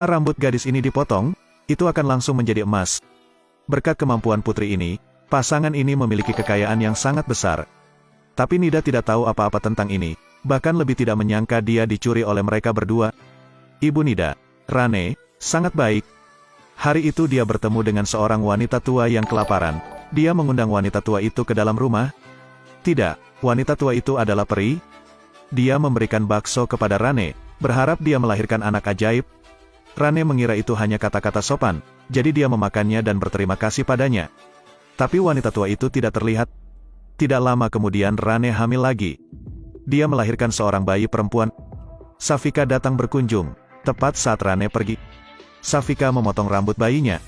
rambut gadis ini dipotong, itu akan langsung menjadi emas. Berkat kemampuan putri ini, pasangan ini memiliki kekayaan yang sangat besar. Tapi Nida tidak tahu apa-apa tentang ini, bahkan lebih tidak menyangka dia dicuri oleh mereka berdua. Ibu Nida, Rane, sangat baik. Hari itu dia bertemu dengan seorang wanita tua yang kelaparan. Dia mengundang wanita tua itu ke dalam rumah. Tidak, wanita tua itu adalah peri. Dia memberikan bakso kepada Rane, berharap dia melahirkan anak ajaib. Rane mengira itu hanya kata-kata sopan, jadi dia memakannya dan berterima kasih padanya. Tapi wanita tua itu tidak terlihat. Tidak lama kemudian Rane hamil lagi. Dia melahirkan seorang bayi perempuan. Safika datang berkunjung, tepat saat Rane pergi. Safika memotong rambut bayinya.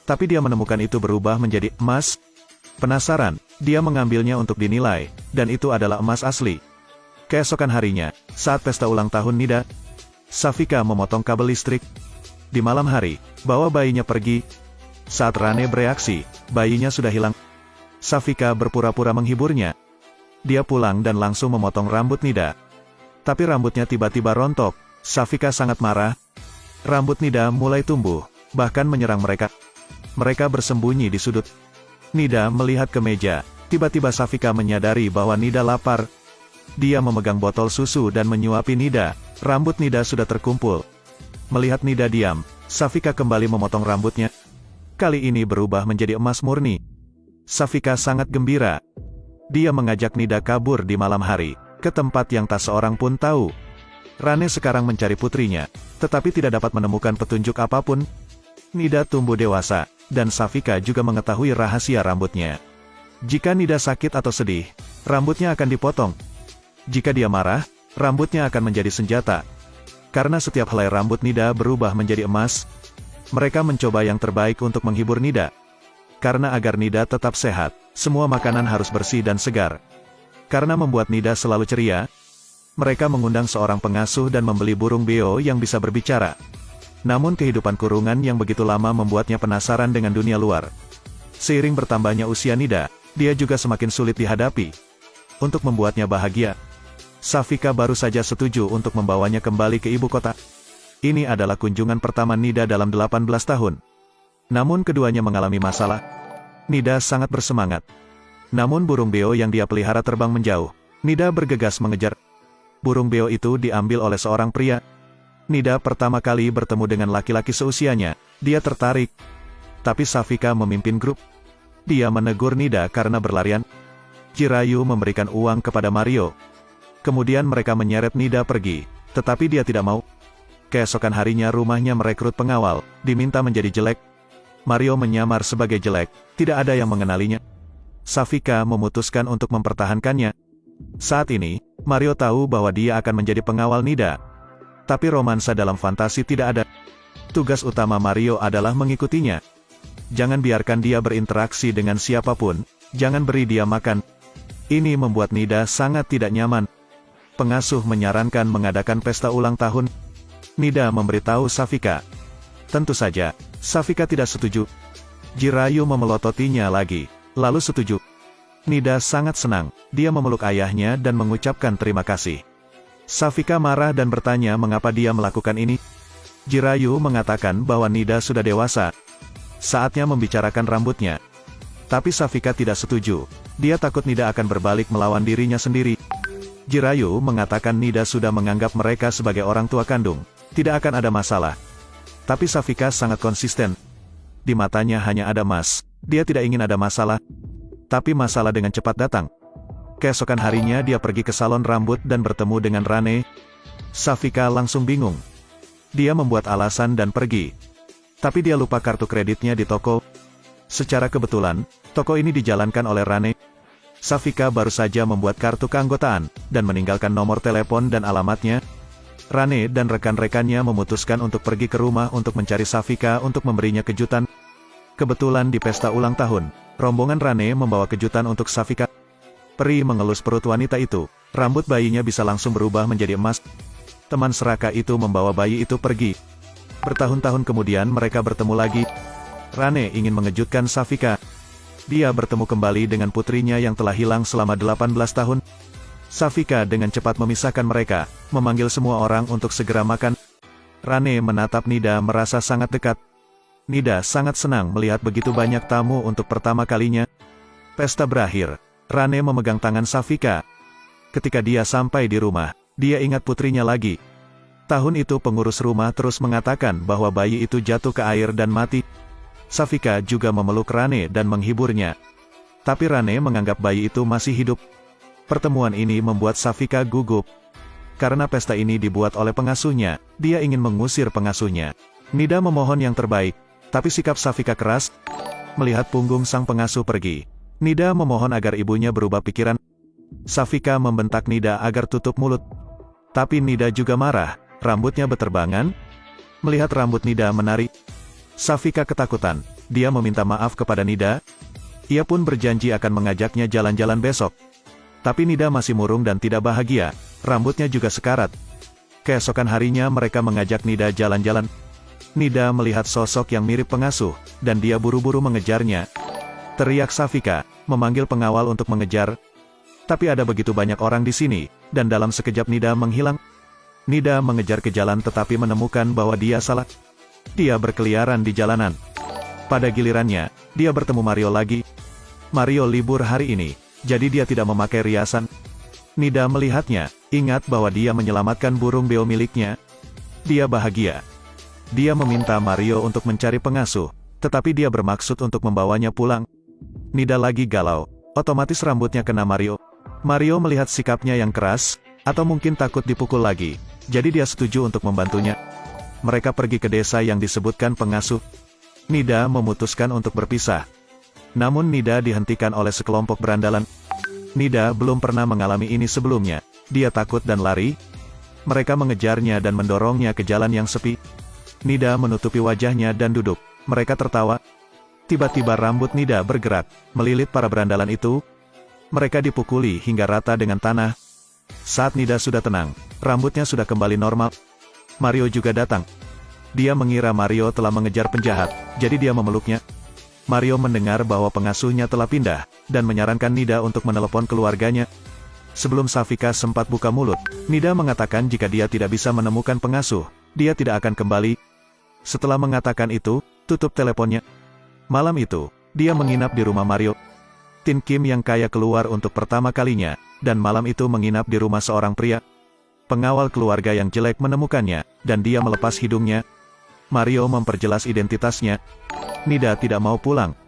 Tapi dia menemukan itu berubah menjadi emas. Penasaran, dia mengambilnya untuk dinilai, dan itu adalah emas asli. Keesokan harinya, saat pesta ulang tahun Nida, Safika memotong kabel listrik. Di malam hari, bawa bayinya pergi. Saat Rane bereaksi, bayinya sudah hilang. Safika berpura-pura menghiburnya. Dia pulang dan langsung memotong rambut Nida. Tapi rambutnya tiba-tiba rontok. Safika sangat marah. Rambut Nida mulai tumbuh, bahkan menyerang mereka. Mereka bersembunyi di sudut. Nida melihat ke meja. Tiba-tiba Safika menyadari bahwa Nida lapar. Dia memegang botol susu dan menyuapi Nida. Rambut Nida sudah terkumpul. Melihat Nida diam, Safika kembali memotong rambutnya. Kali ini berubah menjadi emas murni. Safika sangat gembira. Dia mengajak Nida kabur di malam hari, ke tempat yang tak seorang pun tahu. Rane sekarang mencari putrinya, tetapi tidak dapat menemukan petunjuk apapun. Nida tumbuh dewasa, dan Safika juga mengetahui rahasia rambutnya. Jika Nida sakit atau sedih, rambutnya akan dipotong. Jika dia marah, rambutnya akan menjadi senjata. Karena setiap helai rambut Nida berubah menjadi emas, mereka mencoba yang terbaik untuk menghibur Nida. Karena agar Nida tetap sehat, semua makanan harus bersih dan segar. Karena membuat Nida selalu ceria, mereka mengundang seorang pengasuh dan membeli burung beo yang bisa berbicara. Namun kehidupan kurungan yang begitu lama membuatnya penasaran dengan dunia luar. Seiring bertambahnya usia Nida, dia juga semakin sulit dihadapi. Untuk membuatnya bahagia, Safika baru saja setuju untuk membawanya kembali ke ibu kota. Ini adalah kunjungan pertama Nida dalam 18 tahun. Namun keduanya mengalami masalah. Nida sangat bersemangat. Namun burung beo yang dia pelihara terbang menjauh. Nida bergegas mengejar. Burung beo itu diambil oleh seorang pria. Nida pertama kali bertemu dengan laki-laki seusianya. Dia tertarik. Tapi Safika memimpin grup. Dia menegur Nida karena berlarian. Jirayu memberikan uang kepada Mario. Kemudian mereka menyeret Nida pergi. Tetapi dia tidak mau. Keesokan harinya rumahnya merekrut pengawal. Diminta menjadi jelek. Mario menyamar sebagai jelek, tidak ada yang mengenalinya. Safika memutuskan untuk mempertahankannya. Saat ini, Mario tahu bahwa dia akan menjadi pengawal Nida. Tapi romansa dalam fantasi tidak ada. Tugas utama Mario adalah mengikutinya. Jangan biarkan dia berinteraksi dengan siapapun, jangan beri dia makan. Ini membuat Nida sangat tidak nyaman. Pengasuh menyarankan mengadakan pesta ulang tahun. Nida memberitahu Safika. Tentu saja, Safika tidak setuju. Jirayu memelototinya lagi, lalu setuju. Nida sangat senang, dia memeluk ayahnya dan mengucapkan terima kasih. Safika marah dan bertanya mengapa dia melakukan ini. Jirayu mengatakan bahwa Nida sudah dewasa. Saatnya membicarakan rambutnya. Tapi Safika tidak setuju, dia takut Nida akan berbalik melawan dirinya sendiri. Jirayu mengatakan Nida sudah menganggap mereka sebagai orang tua kandung, tidak akan ada masalah. Tapi Safika sangat konsisten. Di matanya hanya ada emas. Dia tidak ingin ada masalah. Tapi masalah dengan cepat datang. Keesokan harinya dia pergi ke salon rambut dan bertemu dengan Rane. Safika langsung bingung. Dia membuat alasan dan pergi. Tapi dia lupa kartu kreditnya di toko. Secara kebetulan, toko ini dijalankan oleh Rane. Safika baru saja membuat kartu keanggotaan, dan meninggalkan nomor telepon dan alamatnya. Rane dan rekan-rekannya memutuskan untuk pergi ke rumah untuk mencari Safika untuk memberinya kejutan. Kebetulan di pesta ulang tahun, rombongan Rane membawa kejutan untuk Safika. Peri mengelus perut wanita itu, rambut bayinya bisa langsung berubah menjadi emas. Teman serakah itu membawa bayi itu pergi. Bertahun-tahun kemudian mereka bertemu lagi. Rane ingin mengejutkan Safika. Dia bertemu kembali dengan putrinya yang telah hilang selama 18 tahun. Safika dengan cepat memisahkan mereka, memanggil semua orang untuk segera makan. Rane menatap Nida merasa sangat dekat. Nida sangat senang melihat begitu banyak tamu untuk pertama kalinya. Pesta berakhir. Rane memegang tangan Safika. Ketika dia sampai di rumah, dia ingat putrinya lagi. Tahun itu pengurus rumah terus mengatakan bahwa bayi itu jatuh ke air dan mati. Safika juga memeluk Rane dan menghiburnya. Tapi Rane menganggap bayi itu masih hidup. Pertemuan ini membuat Safika gugup. Karena pesta ini dibuat oleh pengasuhnya, dia ingin mengusir pengasuhnya. Nida memohon yang terbaik, tapi sikap Safika keras. Melihat punggung sang pengasuh pergi, Nida memohon agar ibunya berubah pikiran. Safika membentak Nida agar tutup mulut. Tapi Nida juga marah, rambutnya beterbangan. Melihat rambut Nida menari, Safika ketakutan. Dia meminta maaf kepada Nida. Ia pun berjanji akan mengajaknya jalan-jalan besok. Tapi Nida masih murung dan tidak bahagia, rambutnya juga sekarat. Keesokan harinya mereka mengajak Nida jalan-jalan. Nida melihat sosok yang mirip pengasuh, dan dia buru-buru mengejarnya. Teriak Safika, memanggil pengawal untuk mengejar. Tapi ada begitu banyak orang di sini, dan dalam sekejap Nida menghilang. Nida mengejar ke jalan tetapi menemukan bahwa dia salah. Dia berkeliaran di jalanan. Pada gilirannya, dia bertemu Mario lagi. Mario libur hari ini, jadi dia tidak memakai riasan. Nida melihatnya, ingat bahwa dia menyelamatkan burung beo miliknya. Dia bahagia. Dia meminta Mario untuk mencari pengasuh, tetapi dia bermaksud untuk membawanya pulang. Nida lagi galau, otomatis rambutnya kena Mario. Mario melihat sikapnya yang keras, atau mungkin takut dipukul lagi, jadi dia setuju untuk membantunya. Mereka pergi ke desa yang disebutkan pengasuh. Nida memutuskan untuk berpisah. Namun Nida dihentikan oleh sekelompok berandalan. Nida belum pernah mengalami ini sebelumnya. Dia takut dan lari. Mereka mengejarnya dan mendorongnya ke jalan yang sepi. Nida menutupi wajahnya dan duduk. Mereka tertawa. Tiba-tiba rambut Nida bergerak, melilit para berandalan itu. Mereka dipukuli hingga rata dengan tanah. Saat Nida sudah tenang, rambutnya sudah kembali normal. Mario juga datang. Dia mengira Mario telah mengejar penjahat, jadi dia memeluknya. Mario mendengar bahwa pengasuhnya telah pindah, dan menyarankan Nida untuk menelepon keluarganya. Sebelum Safika sempat buka mulut, Nida mengatakan jika dia tidak bisa menemukan pengasuh, dia tidak akan kembali. Setelah mengatakan itu, tutup teleponnya. Malam itu, dia menginap di rumah Mario. Tin Kim yang kaya keluar untuk pertama kalinya, dan malam itu menginap di rumah seorang pria. Pengawal keluarga yang jelek menemukannya, dan dia melepas hidungnya. Mario memperjelas identitasnya. Nida tidak mau pulang.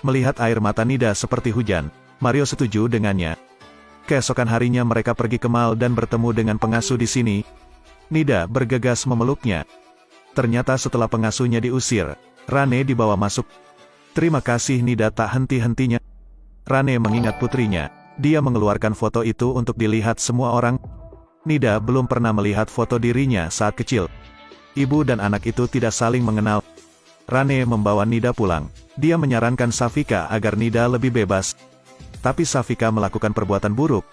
Melihat air mata Nida seperti hujan, Mario setuju dengannya. Keesokan harinya mereka pergi ke mall dan bertemu dengan pengasuh di sini. Nida bergegas memeluknya. Ternyata setelah pengasuhnya diusir, Rane dibawa masuk. Terima kasih Nida tak henti-hentinya. Rane mengingat putrinya. Dia mengeluarkan foto itu untuk dilihat semua orang. Nida belum pernah melihat foto dirinya saat kecil. Ibu dan anak itu tidak saling mengenal. Rane membawa Nida pulang. Dia menyarankan Safika agar Nida lebih bebas. Tapi Safika melakukan perbuatan buruk.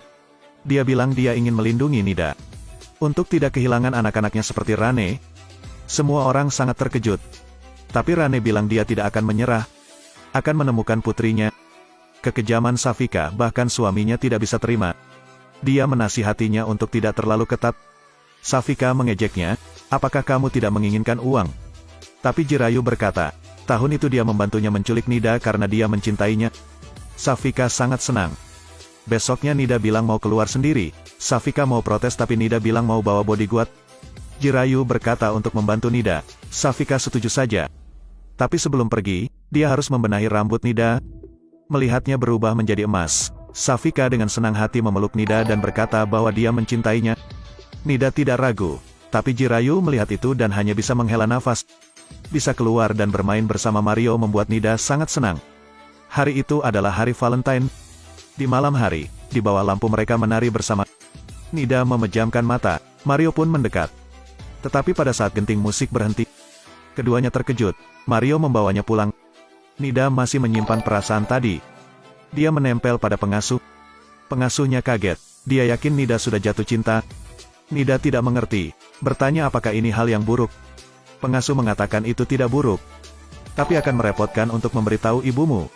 Dia bilang dia ingin melindungi Nida. Untuk tidak kehilangan anak-anaknya seperti Rane. Semua orang sangat terkejut. Tapi Rane bilang dia tidak akan menyerah. Akan menemukan putrinya. Kekejaman Safika bahkan suaminya tidak bisa terima. Dia menasihatinya untuk tidak terlalu ketat. Safika mengejeknya, apakah kamu tidak menginginkan uang? Tapi Jirayu berkata, tahun itu dia membantunya menculik Nida karena dia mencintainya. Safika sangat senang. Besoknya Nida bilang mau keluar sendiri. Safika mau protes tapi Nida bilang mau bawa bodyguard. Jirayu berkata untuk membantu Nida. Safika setuju saja. Tapi sebelum pergi, dia harus membenahi rambut Nida. Melihatnya berubah menjadi emas, Safika dengan senang hati memeluk Nida dan berkata bahwa dia mencintainya. Nida tidak ragu, tapi Jirayu melihat itu dan hanya bisa menghela nafas. Bisa keluar dan bermain bersama Mario membuat Nida sangat senang. Hari itu adalah hari Valentine. Di malam hari, di bawah lampu mereka menari bersama. Nida memejamkan mata, Mario pun mendekat. Tetapi pada saat genting musik berhenti, keduanya terkejut. Mario membawanya pulang. Nida masih menyimpan perasaan tadi. Dia menempel pada pengasuh. Pengasuhnya kaget. Dia yakin Nida sudah jatuh cinta. Nida tidak mengerti. Bertanya apakah ini hal yang buruk. Pengasuh mengatakan itu tidak buruk. Tapi akan merepotkan untuk memberitahu ibumu.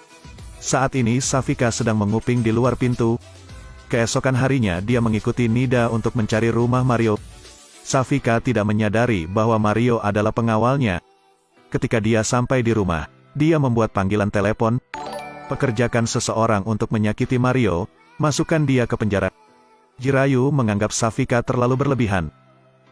Saat ini Safika sedang menguping di luar pintu. Keesokan harinya dia mengikuti Nida untuk mencari rumah Mario. Safika tidak menyadari bahwa Mario adalah pengawalnya. Ketika dia sampai di rumah, dia membuat panggilan telepon, pekerjakan seseorang untuk menyakiti Mario, masukkan dia ke penjara. Jirayu menganggap Safika terlalu berlebihan.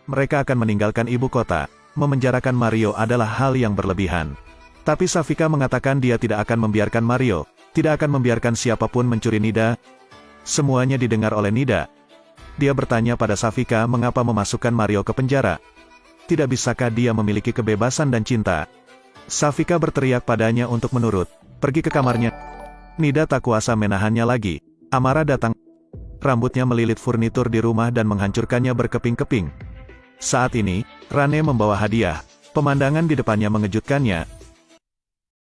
Mereka akan meninggalkan ibu kota, memenjarakan Mario adalah hal yang berlebihan. Tapi Safika mengatakan dia tidak akan membiarkan Mario, tidak akan membiarkan siapapun mencuri Nida. Semuanya didengar oleh Nida. Dia bertanya pada Safika mengapa memasukkan Mario ke penjara. Tidak bisakah dia memiliki kebebasan dan cinta? Safika berteriak padanya untuk menurut. Pergi ke kamarnya. Nida tak kuasa menahannya lagi. Amarah datang. Rambutnya melilit furnitur di rumah dan menghancurkannya berkeping-keping. Saat ini, Rane membawa hadiah. Pemandangan di depannya mengejutkannya.